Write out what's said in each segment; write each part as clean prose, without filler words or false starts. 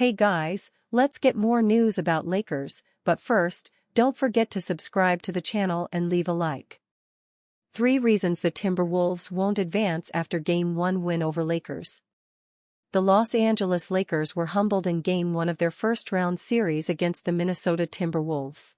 Hey guys, let's get more news about Lakers, but first, don't forget to subscribe to the channel and leave a like. 3 reasons the Timberwolves won't advance after Game 1 win over Lakers. The Los Angeles Lakers were humbled in Game 1 of their first-round series against the Minnesota Timberwolves.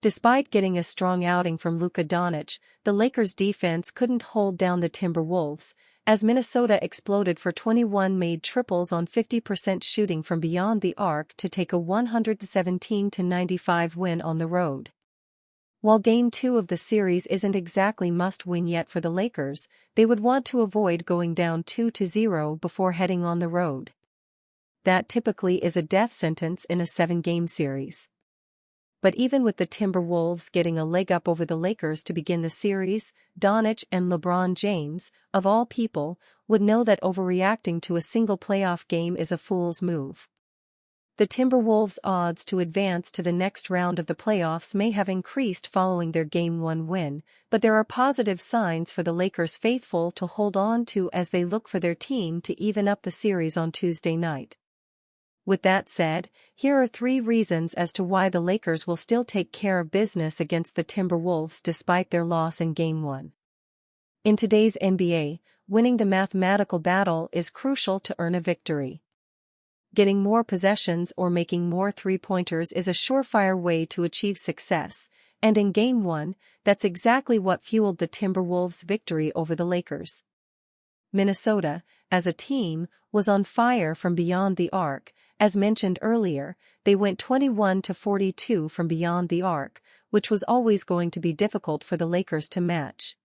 Despite getting a strong outing from Luka Doncic, the Lakers' defense couldn't hold down the Timberwolves, as Minnesota exploded for 21 made triples on 50% shooting from beyond the arc to take a 117-95 win on the road. While Game 2 of the series isn't exactly must-win yet for the Lakers, they would want to avoid going down 2-0 before heading on the road. That typically is a death sentence in a 7-game series. But even with the Timberwolves getting a leg up over the Lakers to begin the series, Doncic and LeBron James, of all people, would know that overreacting to a single playoff game is a fool's move. The Timberwolves' odds to advance to the next round of the playoffs may have increased following their Game 1 win, but there are positive signs for the Lakers faithful to hold on to as they look for their team to even up the series on Tuesday night. With that said, here are 3 reasons as to why the Lakers will still take care of business against the Timberwolves despite their loss in Game 1. In today's NBA, winning the mathematical battle is crucial to earn a victory. Getting more possessions or making more three-pointers is a surefire way to achieve success, and in Game 1, that's exactly what fueled the Timberwolves' victory over the Lakers. Minnesota, as a team, was on fire from beyond the arc. As mentioned earlier, they went 21-42 from beyond the arc, which was always going to be difficult for the Lakers to match.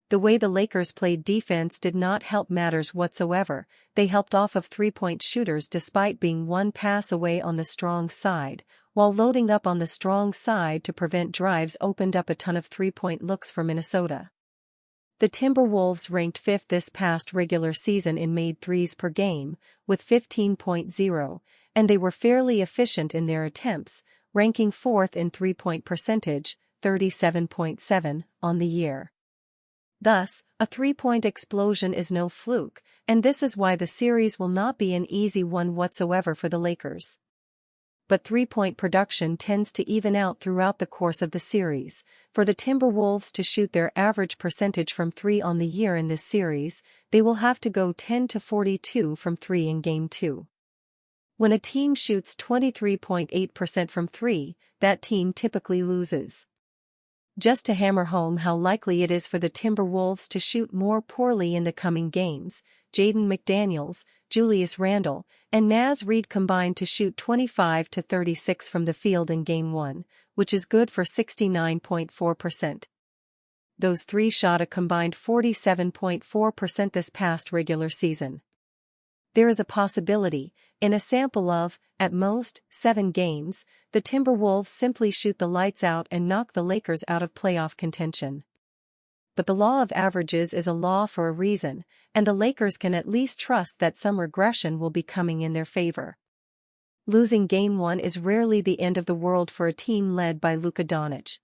The way the Lakers played defense did not help matters whatsoever. They helped off of three-point shooters despite being one pass away on the strong side, while loading up on the strong side to prevent drives opened up a ton of three-point looks for Minnesota. The Timberwolves ranked 5th this past regular season in made threes per game, with 15.0, and they were fairly efficient in their attempts, ranking 4th in three-point percentage, 37.7, on the year. Thus, a three-point explosion is no fluke, and this is why the series will not be an easy one whatsoever for the Lakers. But three-point production tends to even out throughout the course of the series. For the Timberwolves to shoot their average percentage from 3 on the year in this series, they will have to go 10-42 from 3 in Game 2. When a team shoots 23.8% from 3, that team typically loses. Just to hammer home how likely it is for the Timberwolves to shoot more poorly in the coming games, Jaden McDaniels, Julius Randle, and Naz Reid combined to shoot 25-36 from the field in Game 1, which is good for 69.4%. Those 3 shot a combined 47.4% this past regular season. There is a possibility, in a sample of, at most, 7 games, the Timberwolves simply shoot the lights out and knock the Lakers out of playoff contention. But the law of averages is a law for a reason, and the Lakers can at least trust that some regression will be coming in their favor. Losing Game 1 is rarely the end of the world for a team led by Luka Doncic.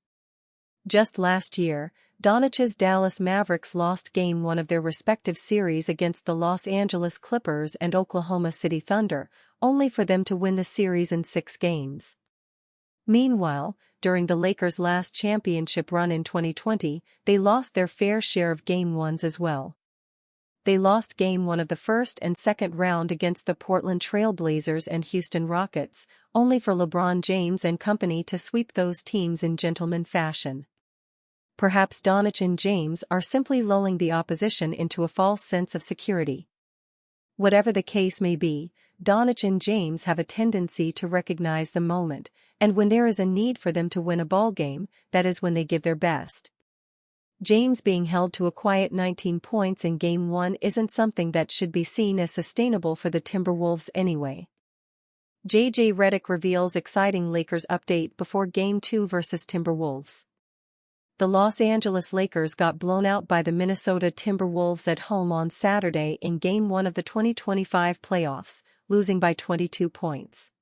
Just last year, Doncic's Dallas Mavericks lost Game 1 of their respective series against the Los Angeles Clippers and Oklahoma City Thunder, only for them to win the series in 6 games. Meanwhile, during the Lakers' last championship run in 2020, they lost their fair share of Game 1s as well. They lost Game 1 of the first and second round against the Portland Trail Blazers and Houston Rockets, only for LeBron James and company to sweep those teams in gentleman fashion. Perhaps Doncic and James are simply lulling the opposition into a false sense of security. Whatever the case may be, Doncic and James have a tendency to recognize the moment, and when there is a need for them to win a ballgame, that is when they give their best. James being held to a quiet 19 points in Game 1 isn't something that should be seen as sustainable for the Timberwolves anyway. JJ Redick reveals exciting Lakers update before Game 2 versus Timberwolves. The Los Angeles Lakers got blown out by the Minnesota Timberwolves at home on Saturday in Game 1 of the 2025 playoffs, losing by 22 points.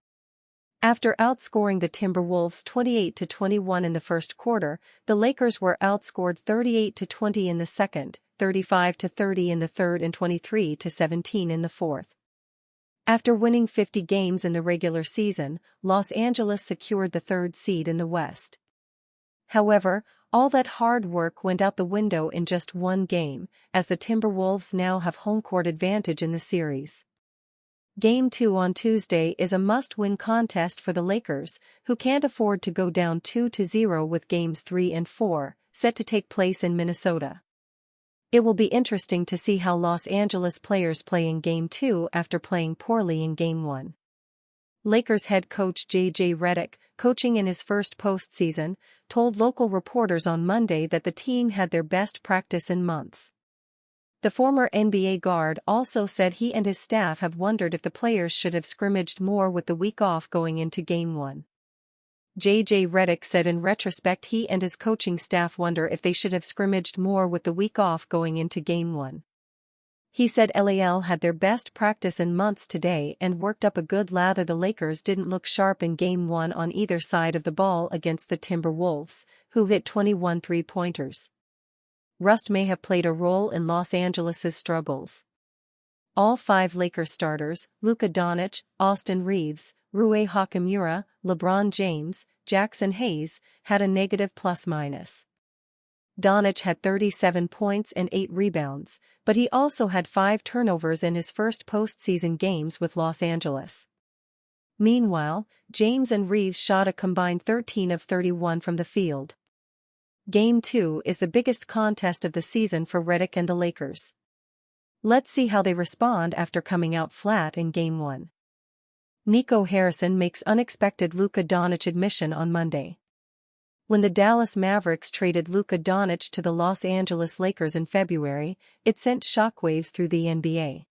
After outscoring the Timberwolves 28-21 in the first quarter, the Lakers were outscored 38-20 in the second, 35-30 in the third and 23-17 in the fourth. After winning 50 games in the regular season, Los Angeles secured the third seed in the West. However, all that hard work went out the window in just one game, as the Timberwolves now have home court advantage in the series. Game 2 on Tuesday is a must-win contest for the Lakers, who can't afford to go down 2-0 with Games 3 and 4, set to take place in Minnesota. It will be interesting to see how Los Angeles players play in Game 2 after playing poorly in Game 1. Lakers head coach J.J. Redick, coaching in his first postseason, told local reporters on Monday that the team had their best practice in months. The former NBA guard also said he and his staff have wondered if the players should have scrimmaged more with the week off going into Game 1. J.J. Redick said in retrospect he and his coaching staff wonder if they should have scrimmaged more with the week off going into Game 1. He said LAL had their best practice in months today and worked up a good lather. The Lakers didn't look sharp in Game 1 on either side of the ball against the Timberwolves, who hit 21 three-pointers. Rust may have played a role in Los Angeles' struggles. All 5 Lakers starters, Luka Doncic, Austin Reeves, Rui Hachimura, LeBron James, Jackson Hayes, had a negative plus-minus. Doncic had 37 points and 8 rebounds, but he also had 5 turnovers in his first postseason games with Los Angeles. Meanwhile, James and Reeves shot a combined 13 of 31 from the field. Game 2 is the biggest contest of the season for Redick and the Lakers. Let's see how they respond after coming out flat in Game 1. Nico Harrison makes unexpected Luka Doncic admission on Monday. When the Dallas Mavericks traded Luka Doncic to the Los Angeles Lakers in February, it sent shockwaves through the NBA.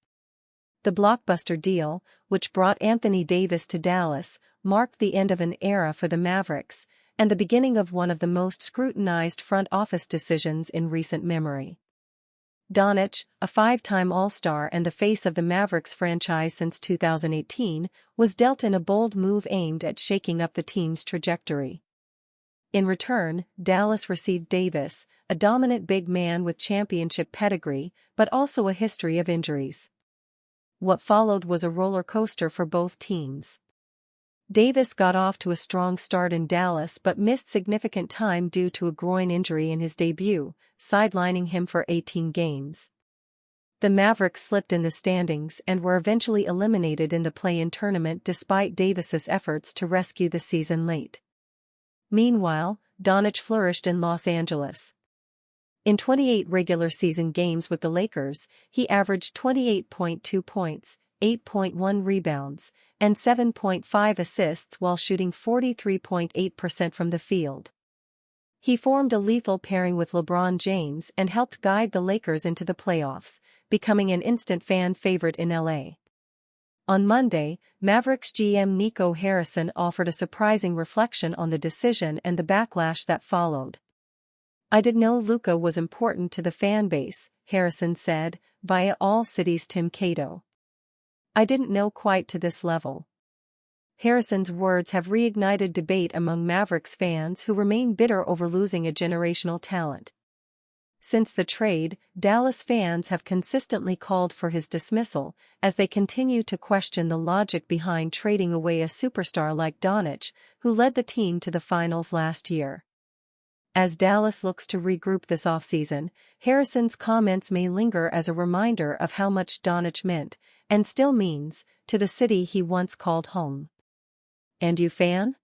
The blockbuster deal, which brought Anthony Davis to Dallas, marked the end of an era for the Mavericks, and the beginning of one of the most scrutinized front office decisions in recent memory. Doncic, a 5-time All-Star and the face of the Mavericks franchise since 2018, was dealt in a bold move aimed at shaking up the team's trajectory. In return, Dallas received Davis, a dominant big man with championship pedigree, but also a history of injuries. What followed was a roller coaster for both teams. Davis got off to a strong start in Dallas but missed significant time due to a groin injury in his debut, sidelining him for 18 games. The Mavericks slipped in the standings and were eventually eliminated in the play-in tournament despite Davis's efforts to rescue the season late. Meanwhile, Doncic flourished in Los Angeles. In 28 regular season games with the Lakers, he averaged 28.2 points, 8.1 rebounds, and 7.5 assists while shooting 43.8% from the field. He formed a lethal pairing with LeBron James and helped guide the Lakers into the playoffs, becoming an instant fan favorite in LA. On Monday, Mavericks GM Nico Harrison offered a surprising reflection on the decision and the backlash that followed. "I didn't know Luka was important to the fan base," Harrison said, via All City's Tim Cato. "I didn't know quite to this level." Harrison's words have reignited debate among Mavericks fans who remain bitter over losing a generational talent. Since the trade, Dallas fans have consistently called for his dismissal, as they continue to question the logic behind trading away a superstar like Doncic, who led the team to the finals last year. As Dallas looks to regroup this offseason, Harrison's comments may linger as a reminder of how much Doncic meant, and still means, to the city he once called home. And you, fan?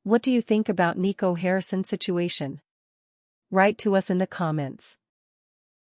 What do you think about Nico Harrison's situation? Write to us in the comments.